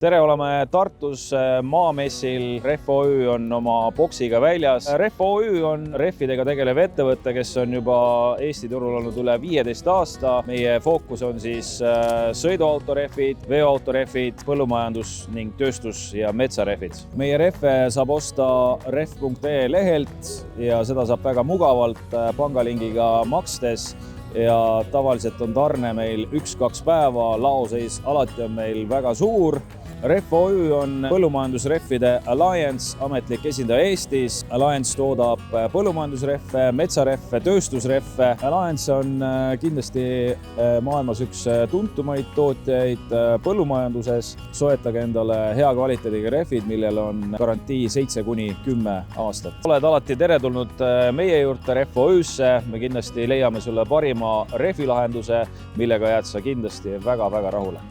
Tere, oleme Tartus Maamessil. Ref OÜ on oma boksiga väljas. Ref OÜ on rehvidega tegelev ettevõte, kes on juba Eesti turul olnud üle 15 aasta. Meie fookus on siis sõiduautorehvid, veoautorehvid, põllumajandus- ning tööstus- ja metsarehvid. Meie rehve saab osta ref.ee lehelt ja seda saab väga mugavalt pangalingiga makstes. Ja tavaliselt on tarne meil 1-2 päeva, laoseis alati on meil väga suur. Ref OÜ on põllumajandusrehvide Alliance ametlik esindaja Eestis. Alliance toodab põllumajandusrehve, metsarehve, tööstusrehve. Alliance on kindlasti maailmas üks tuntumaid tootjaid põllumajanduses. Soetage endale hea kvaliteediga rehvid, millel on garantii 7-10 aastat. Oled alati teretulnud meie juurde Ref OÜ-sse. Me kindlasti leiame sulle parima rehvilahenduse, millega jääd sa kindlasti väga-väga rahule.